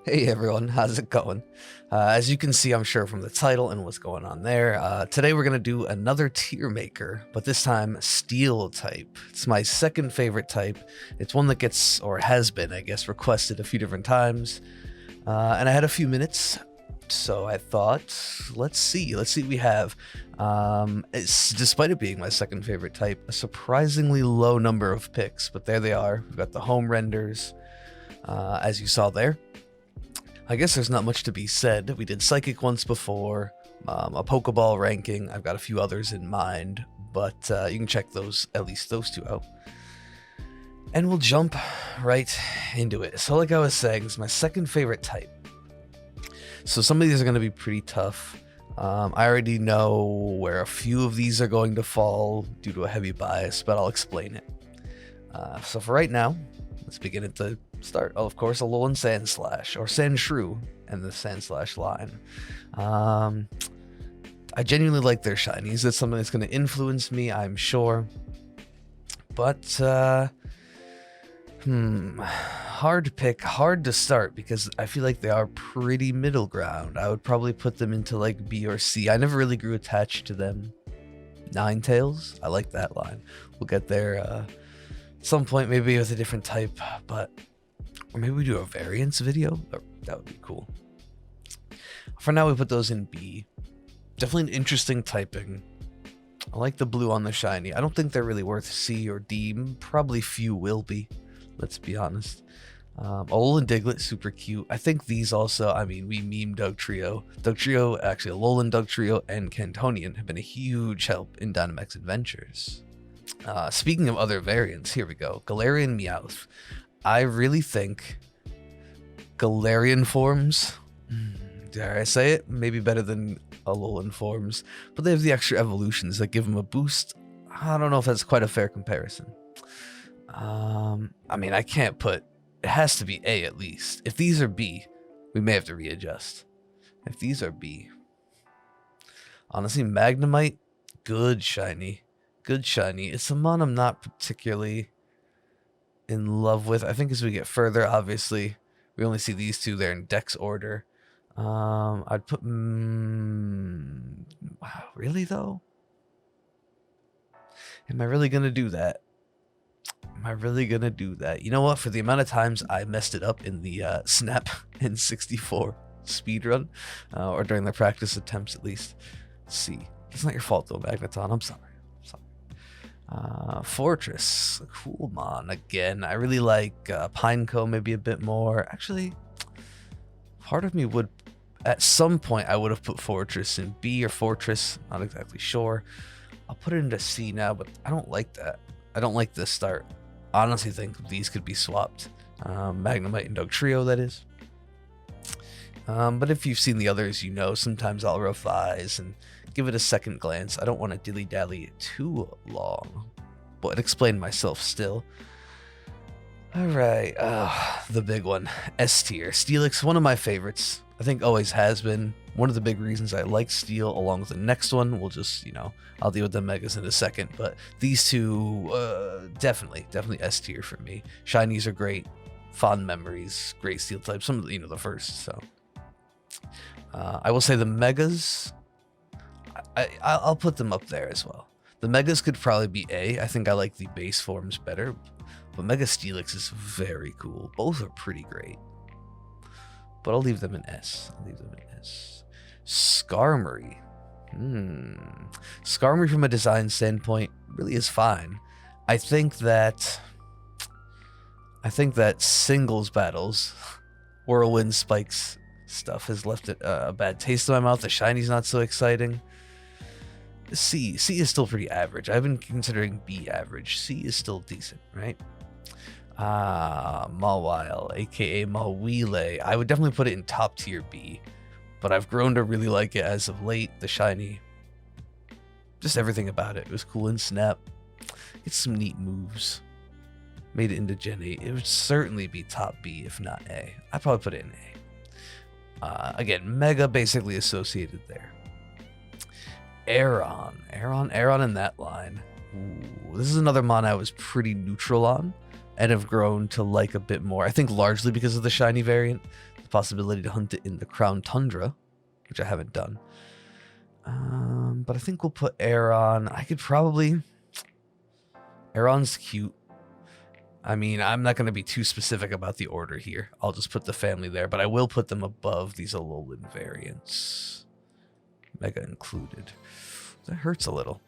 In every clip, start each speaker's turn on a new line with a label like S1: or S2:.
S1: Hey everyone, how's it going? As you can see, I'm sure from the title and what's going on there, today we're going to do another TierMaker, but this time steel type. It's my second favorite type. It's one that gets, or has been, I guess, requested a few different times. And I had a few minutes, so I thought, let's see what we have. Despite it being my second favorite type, a surprisingly low number of picks, but there they are. We've got the home renders, as you saw there. I guess there's not much to be said. We did Psychic once before, a Pokeball ranking. I've got a few others in mind, but you can check those, at least those two out. And we'll jump right into it. So like I was saying, it's my second favorite type. So some of these are going to be pretty tough. I already know where a few of these are going to fall due to a heavy bias, but I'll explain it. So for right now, let's begin at the start. Oh, of course, Alolan Sandslash, or Sandshrew, and the Sandslash line. I genuinely like their shinies. That's something that's going to influence me, I'm sure. But, hard to pick, hard to start, because I feel like they are pretty middle ground. I would probably put them into, like, B or C. I never really grew attached to them. Ninetales, I like that line. We'll get there, some point, maybe with a different type, but or maybe we do a variants video. That would be cool. For now, we put those in B. Definitely an interesting typing. I like the blue on the shiny. I don't think they're really worth C or D. Probably few will be. Let's be honest. Alolan Diglett, super cute. I think these also, I mean, we meme Dugtrio. Dugtrio, actually, Alolan Dugtrio and Cantonian have been a huge help in Dynamax Adventures. Speaking of other variants, here we go. Galarian Meowth. I really think Galarian forms, dare I say it, maybe better than Alolan forms, but they have the extra evolutions that give them a boost. I don't know if that's quite a fair comparison. I mean, I can't put, it has to be A at least. If these are B, we may have to readjust. If these are B. Honestly, Magnemite, good shiny. Good shiny. It's a mon I'm not particularly in love with. I think as we get further, obviously, we only see these two there in Dex order. I'd put... wow, really though? Am I really going to do that? Am I really going to do that? You know what? For the amount of times I messed it up in the Snap N64 speedrun, or during the practice attempts at least. Let's see. It's not your fault though, Magneton. I'm sorry. Fortress, cool mon again. I really like Pineco maybe a bit more. Actually, part of me would, at some point, I would have put Fortress in B or Fortress. Not exactly sure. I'll put it into C now, but I don't like that. I don't like this start. Honestly, think these could be swapped. Magnemite and Dugtrio, that is. But if you've seen the others, you know sometimes I'll revise and give it a second glance. I don't want to dilly-dally too long, but explain myself still. Alright, the big one. S tier. Steelix, one of my favorites. I think always has been. One of the big reasons I like Steel, along with the next one. We'll just, you know, I'll deal with the Megas in a second, but these two, definitely S tier for me. Shinies are great. Fond memories. Great Steel type. Some of the, you know, the first, so. I will say the Megas, I'll put them up there as well. The Megas could probably be A. I think I like the base forms better, but Mega Steelix is very cool. Both are pretty great, but I'll leave them in S. Skarmory. Skarmory from a design standpoint really is fine. I think that singles battles, Whirlwind Spikes stuff has left it a bad taste in my mouth. The shiny's not so exciting. C is still pretty average. I've been considering B average. C is still decent, right? Mawile, aka Mawile. I would definitely put it in top tier B, but I've grown to really like it as of late. The shiny, just everything about it. It was cool in Snap. It's some neat moves. Made it into Gen 8. It would certainly be top B, if not A. I'd probably put it in A. Again, Mega basically associated there. Aeron in that line. Ooh, this is another mon I was pretty neutral on and have grown to like a bit more. I think largely because of the shiny variant. possibility to hunt it in the Crown Tundra, which I haven't done. But I think we'll put Aeron. I could probably... Aeron's cute. I mean, I'm not going to be too specific about the order here. I'll just put the family there, but I will put them above these Alolan variants. Mega included. That hurts a little.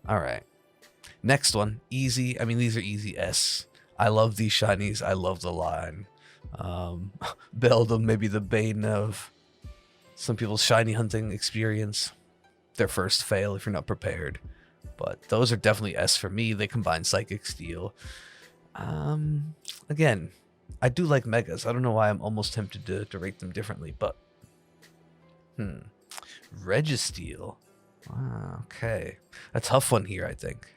S1: All right. Next one. Easy. I mean, these are easy S. I love these shinies. I love the line. Beldum, maybe the bane of some people's shiny hunting experience. Their first fail if you're not prepared. But those are definitely S for me. They combine Psychic Steel. Again, I do like Megas. I don't know why I'm almost tempted to rate them differently, but... Registeel. Okay. A tough one here, I think.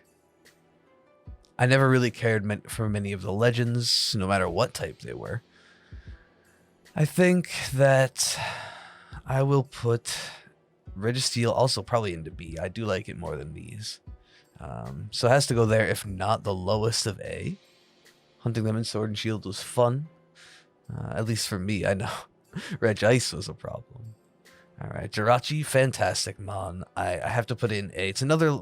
S1: I never really cared for many of the legends, no matter what type they were. I think that I will put Registeel also probably into B. I do like it more than these. So it has to go there, if not the lowest of A. Hunting them in Sword and Shield was fun. At least for me, I know. Regice was a problem. Alright, Jirachi, fantastic mon. I have to put it in A. It's another...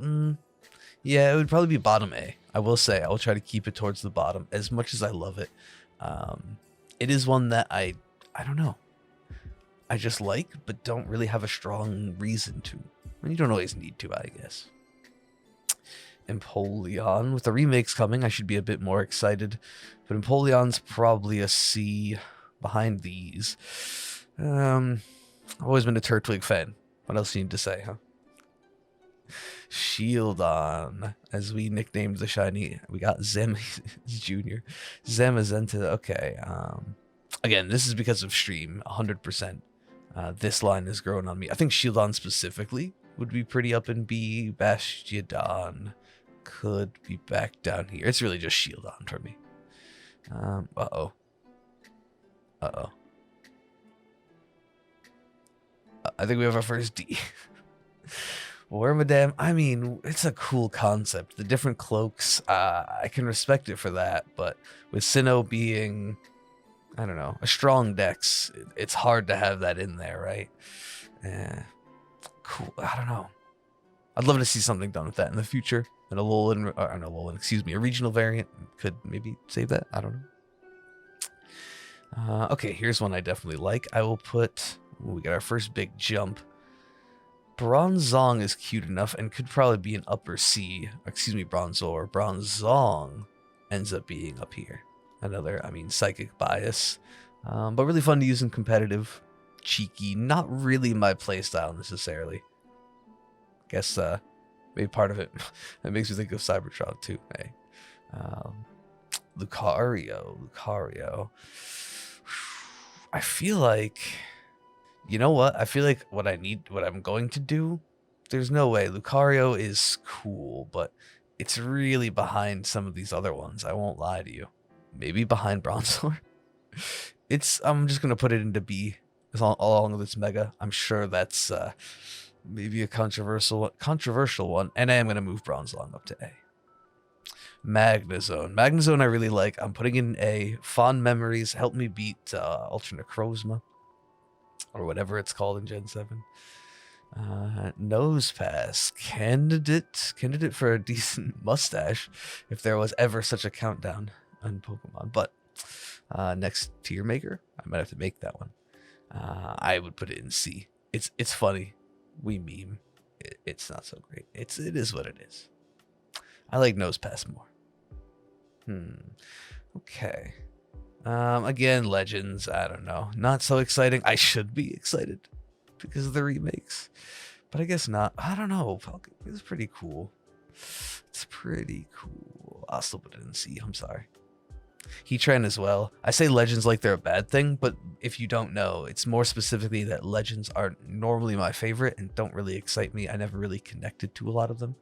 S1: yeah, it would probably be bottom A. I will say, I will try to keep it towards the bottom, as much as I love it. It is one that I don't know. I just like, but don't really have a strong reason to. I mean, you don't always need to, I guess. Empoleon. With the remakes coming, I should be a bit more excited. But Empoleon's probably a C behind these. I've always been a Turtwig fan. What else do you need to say, huh? Shieldon, as we nicknamed the shiny. We got Zem Jr. Zamazenta. Okay. Again, this is because of stream, 100%. This line has grown on me. I think Shieldon specifically would be pretty up in B. Bastiodon could be back down here. It's really just Shieldon for me. Uh-oh. I think we have our first D. Wormadam, I mean, it's a cool concept. The different cloaks, I can respect it for that, but with Sinnoh being, I don't know, a strong dex, it's hard to have that in there, right? Cool, I don't know. I'd love to see something done with that in the future. A regional variant could maybe save that. I don't know. Okay, here's one I definitely like. I will put... Ooh, we got our first big jump. Bronzong is cute enough and could probably be an upper C. Excuse me, Bronzor. Bronzong ends up being up here. Another, I mean, psychic bias. But really fun to use in competitive. Cheeky. Not really my playstyle necessarily. Guess maybe part of it that makes me think of Cybertron too. Hey, Lucario. I feel like, you know what? I feel like what I'm going to do, there's no way. Lucario is cool, but it's really behind some of these other ones. I won't lie to you. Maybe behind Bronzor. I'm just going to put it into B along with its Mega. I'm sure that's maybe a controversial one. And I am going to move Bronzong up to A. Magnezone. Magnezone I really like. I'm putting in A. Fond memories. Help me beat Ultra Necrozma. Or whatever it's called in Gen 7. Nosepass. Candidate for a decent mustache. If there was ever such a countdown on Pokemon. But next TierMaker. I might have to make that one. I would put it in C. It's funny. We meme. It's not so great. It is what it is. I like Nosepass more. Okay. Again, Legends, I don't know. Not so exciting. I should be excited because of the remakes. But I guess not. I don't know. It's pretty cool. It's pretty cool. I'll still put it in C. I'm sorry. Heatran as well. I say Legends like they're a bad thing, but if you don't know, it's more specifically that Legends are normally my favorite and don't really excite me. I never really connected to a lot of them.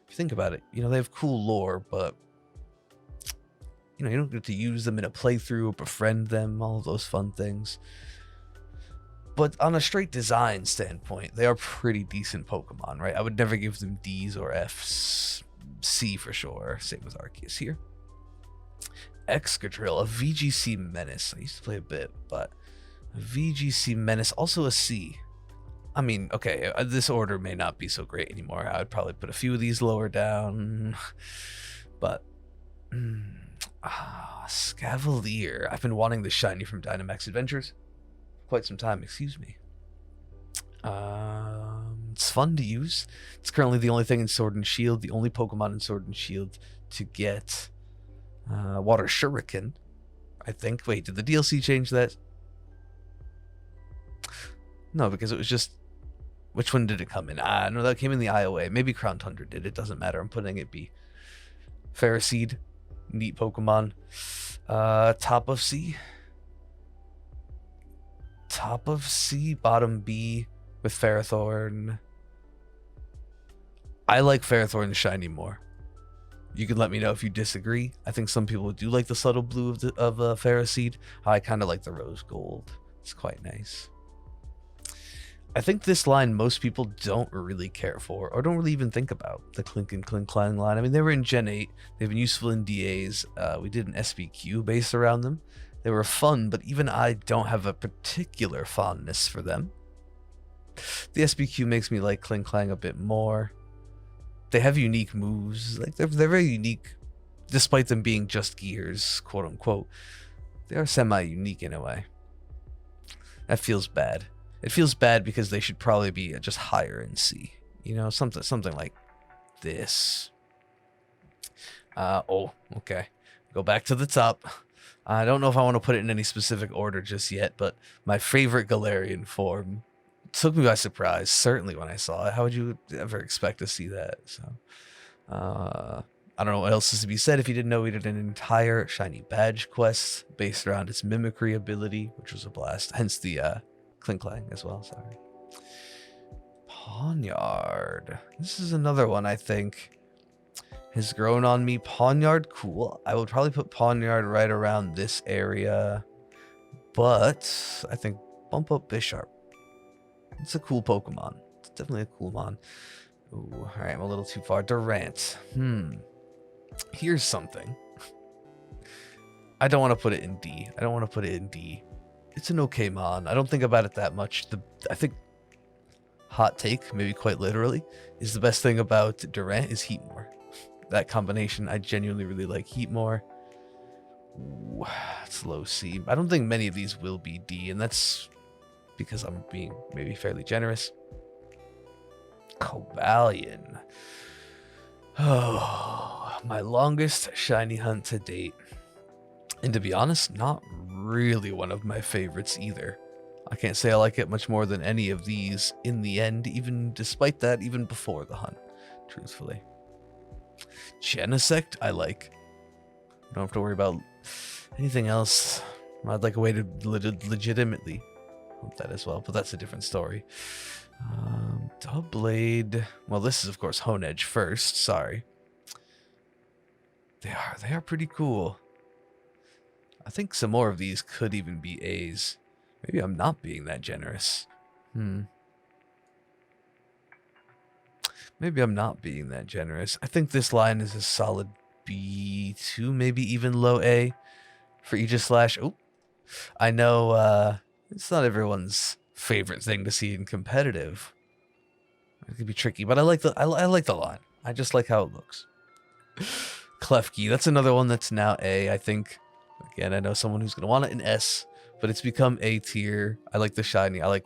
S1: If you think about it, they have cool lore, but you don't get to use them in a playthrough or befriend them, all of those fun things. But on a straight design standpoint, they are pretty decent Pokemon, right? I would never give them Ds or Fs. C for sure. Same with Arceus here. Excadrill, a VGC Menace. I used to play a bit, but a VGC Menace, also a C. I mean, okay, this order may not be so great anymore. I would probably put a few of these lower down, but Scavalier. I've been wanting the shiny from Dynamax Adventures for quite some time. Excuse me. It's fun to use. It's currently the only thing in Sword and Shield, the only Pokemon in Sword and Shield to get Water Shuriken, I think. Wait, did the DLC change that? No, because it was just... Which one did it come in? No, that came in the IOA. Maybe Crown Tundra did. It doesn't matter. I'm putting it B. Ferroseed. Neat Pokemon. Top of C. Top of C, bottom B with Ferrothorn. I like Ferrothorn shiny more. You can let me know if you disagree. I think some people do like the subtle blue of Ferroseed. I kind of like the rose gold. It's quite nice. I think this line most people don't really care for, or don't really even think about, the Clink and Clang line. I mean, they were in Gen 8. They've been useful in DAs. We did an SBQ based around them. They were fun, but even I don't have a particular fondness for them. The SBQ makes me like Clink Clang a bit more. They have unique moves. Like they're very unique, despite them being just gears, quote unquote. They are semi-unique in a way. That feels bad. It feels bad because they should probably be just higher in C. You know, something like this. Oh, okay. Go back to the top. I don't know if I want to put it in any specific order just yet, but my favorite Galarian form took me by surprise, certainly when I saw it. How would you ever expect to see that? So, I don't know what else is to be said. If you didn't know, we did an entire shiny badge quest based around its mimicry ability, which was a blast. Hence the Clink Clang as well, sorry. Pawniard. This is another one I think has grown on me. Pawniard, cool. I would probably put Pawniard right around this area, but I think bump up Bisharp. It's a cool Pokemon. It's definitely a cool mon. Ooh, all right, I'm a little too far. Durant. Here's something. I don't want to put it in D. I don't want to put it in D. It's an okay mon. I don't think about it that much. I think hot take, maybe quite literally, is the best thing about Durant is Heatmore. That combination, I genuinely really like Heatmore. Ooh, it's low C. I don't think many of these will be D, and that's because I'm being maybe fairly generous. Cobalion. Oh, my longest shiny hunt to date. And to be honest, not really one of my favorites either. I can't say I like it much more than any of these in the end, even despite that, even before the hunt, truthfully. Genesect, I like. I don't have to worry about anything else. I'd like a way to legitimately hunt that as well, but that's a different story. Doublade. Well, this is of course Honedge first. Sorry. They are pretty cool. I think some more of these could even be A's. Maybe I'm not being that generous. Maybe I'm not being that generous. I think this line is a solid B2, maybe even low A for Aegislash. Oh, I know it's not everyone's favorite thing to see in competitive. It could be tricky, but I like the line. I just like how it looks. Klefki, that's another one that's now A, I think. Again, I know someone who's going to want it in S, but it's become A tier. I like the shiny. I like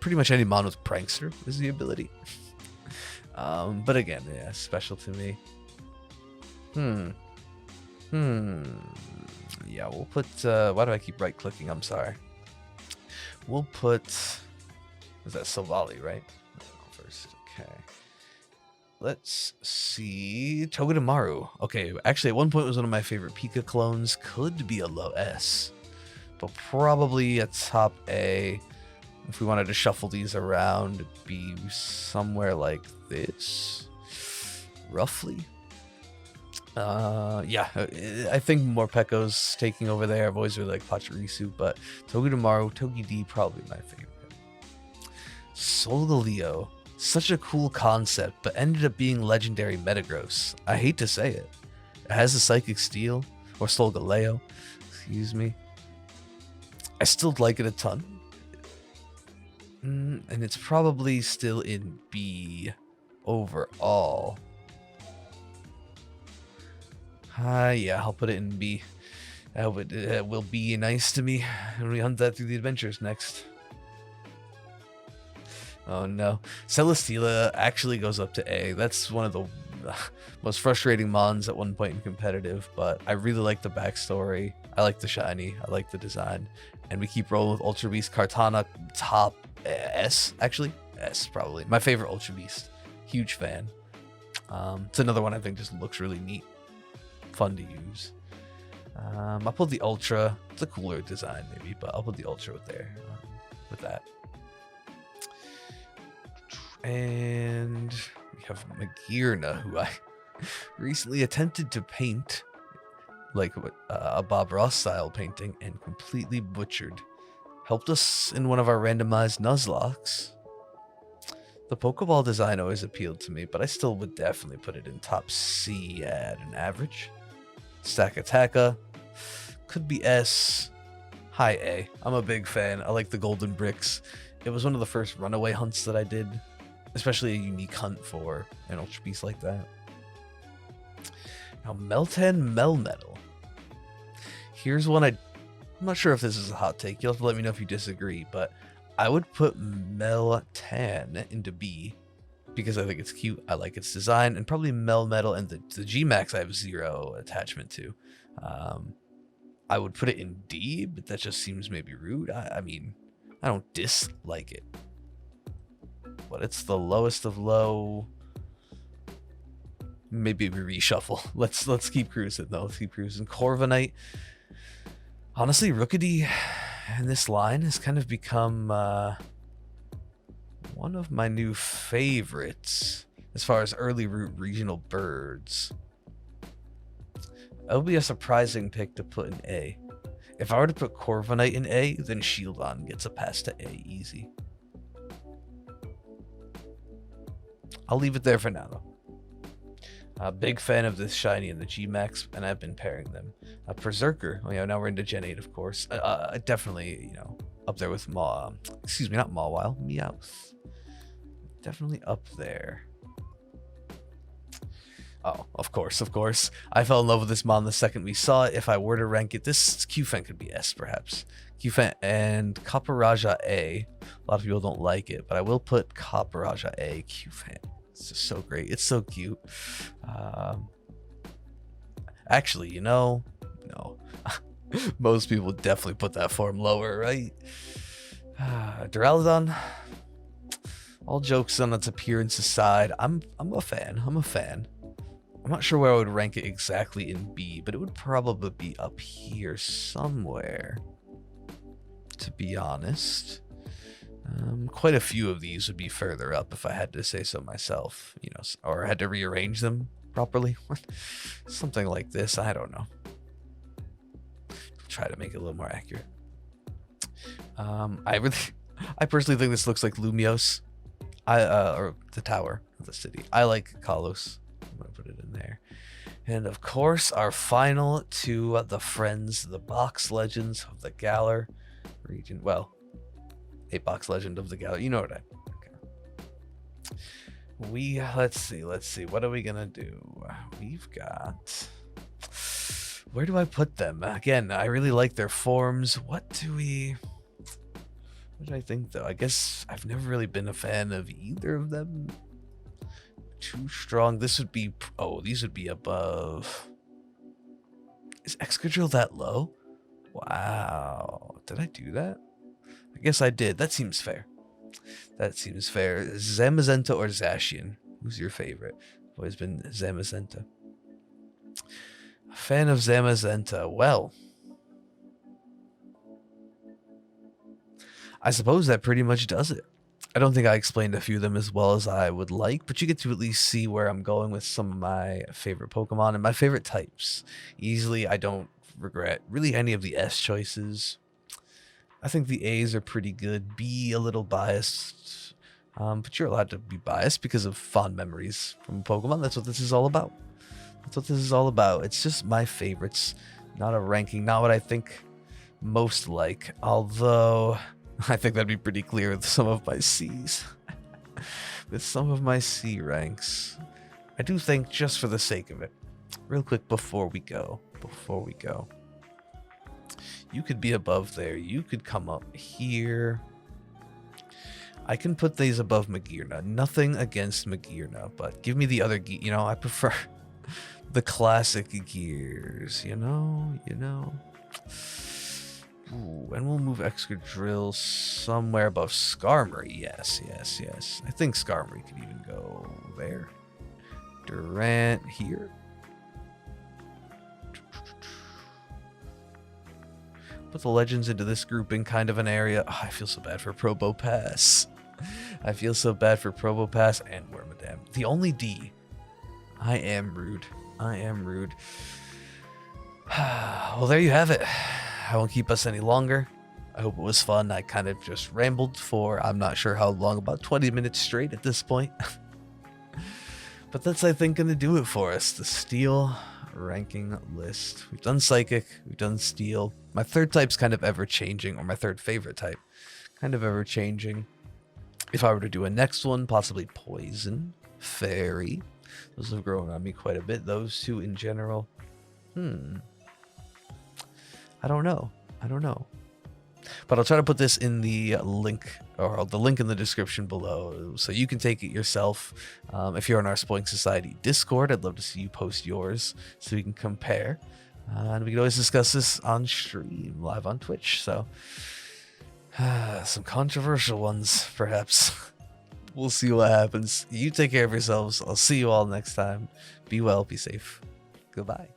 S1: pretty much any mon with Prankster is the ability. But again, yeah, special to me. Yeah, we'll put, why do I keep right clicking? I'm sorry. We'll put, is that Silvally, right? First, okay. Let's see. Togedemaru. Okay, actually, at one point it was one of my favorite Pika clones. Could be a low S, but probably a top A. If we wanted to shuffle these around, it'd be somewhere like this, roughly. Yeah, I think Morpeko's taking over there. I've always really liked Pachirisu, but Togedemaru, TogeD, probably my favorite. Solgaleo. Such a cool concept, but ended up being legendary Metagross. I hate to say it. It has a Psychic Steel. or Solgaleo, excuse me. I still like it a ton. And it's probably still in B overall. Yeah, I'll put it in B. It will be nice to me when we hunt that through the adventures next. Oh no. Celesteela actually goes up to A. That's one of the most frustrating mons at one point in competitive, but I really like the backstory. I like the shiny. I like the design. And we keep rolling with Ultra Beast. Kartana top S, actually. S, probably. My favorite Ultra Beast. Huge fan. It's another one I think just looks really neat. Fun to use. I'll put the Ultra. It's a cooler design, maybe, but I'll put the Ultra with with that. And we have Magirna, who I recently attempted to paint like a Bob Ross style painting and completely butchered. Helped us in one of our randomized Nuzlocks. The Pokeball design always appealed to me, but I still would definitely put it in top C at an average. Stakataka could be S, high A. I'm a big fan. I like the golden bricks. It was one of the first runaway hunts that I did, especially a unique hunt for an Ultra Beast like that. Now, Meltan Melmetal. Here's one I'm not sure if this is a hot take. You'll have to let me know if you disagree, but I would put Meltan into B because I think it's cute. I like its design, and probably Melmetal and the G-Max I have zero attachment to. I would put it in D, but that just seems maybe rude. I mean, I don't dislike it, but it's the lowest of low. Maybe we reshuffle. Let's keep cruising though. Let's keep cruising. Corviknight. Honestly, Rookidee in this line has kind of become one of my new favorites as far as early route regional birds. It would be a surprising pick to put in A. If I were to put Corviknight in A, then Shieldon gets a pass to A easy. I'll leave it there for now, though. A big fan of this shiny and the G-Max, and I've been pairing them. Berserker. Oh yeah, now we're into Gen 8, of course. Definitely, up there with excuse me, not Mawile, Meowth. Definitely up there. Oh, of course. I fell in love with this mon the second we saw it. If I were to rank it, this Qfant could be S, perhaps. Qfant and Copperajah A. A lot of people don't like it, but I will put Copperajah A. Qfant. It's just so great. It's so cute. Actually, no. Most people definitely put that form lower, right? Duraludon. All jokes on its appearance aside, I'm a fan. I'm not sure where I would rank it exactly in B, but it would probably be up here somewhere, to be honest. Quite a few of these would be further up if I had to say so myself, or had to rearrange them properly. Something like this, I don't know. Try to make it a little more accurate. I personally think this looks like Lumios. Or the tower of the city. I like Kalos. I'm gonna put it in there. And of course, our final two, the friends, the box legends of the Galar region. Well, a box legend of the Galar. You know what let's see. What are we gonna do? We've got. Where do I put them? Again, I really like their forms. What do I think, though? I guess I've never really been a fan of either of them. Too strong. This would be... Oh, these would be above. Is Excadrill that low? Wow. Did I do that? I guess I did. That seems fair. Zamazenta or Zacian? Who's your favorite? Always been Zamazenta. A fan of Zamazenta. Well... I suppose that pretty much does it. I don't think I explained a few of them as well as I would like, but you get to at least see where I'm going with some of my favorite Pokemon and my favorite types. Easily, I don't regret really any of the S choices. I think the A's are pretty good. B, a little biased, but you're allowed to be biased because of fond memories from Pokemon. That's what this is all about. It's just my favorites. Not a ranking, not what I think most like. Although, I think that'd be pretty clear with some of my C's. With some of my C ranks. I do think, just for the sake of it, real quick before we go, you could be above there. You could come up here. I can put these above Magirna. Nothing against Magirna, but give me the other gear. You know, I prefer the classic gears, you know. Ooh, and we'll move Excadrill somewhere above Skarmory. Yes. I think Skarmory could even go there. Durant here. Put the legends into this grouping, kind of an area. Oh, I feel so bad for Probopass. I feel so bad for Probopass and Wormadam. The only D. I am rude. Well, there you have it. I won't keep us any longer. I hope it was fun. I kind of just rambled for, I'm not sure how long, about 20 minutes straight at this point. But that's, I think, going to do it for us. The Steel ranking list. We've done Psychic. We've done Steel. My third type's kind of ever-changing, or my third favorite type. Kind of ever-changing. If I were to do a next one, possibly Poison, Fairy. Those have grown on me quite a bit. Those two in general. I don't know. But I'll try to put this in the link, or the link in the description below, so you can take it yourself. If you're in our Spoiling Society Discord, I'd love to see you post yours so we can compare. And we can always discuss this on stream, live on Twitch. So, some controversial ones, perhaps. We'll see what happens. You take care of yourselves. I'll see you all next time. Be well, be safe. Goodbye.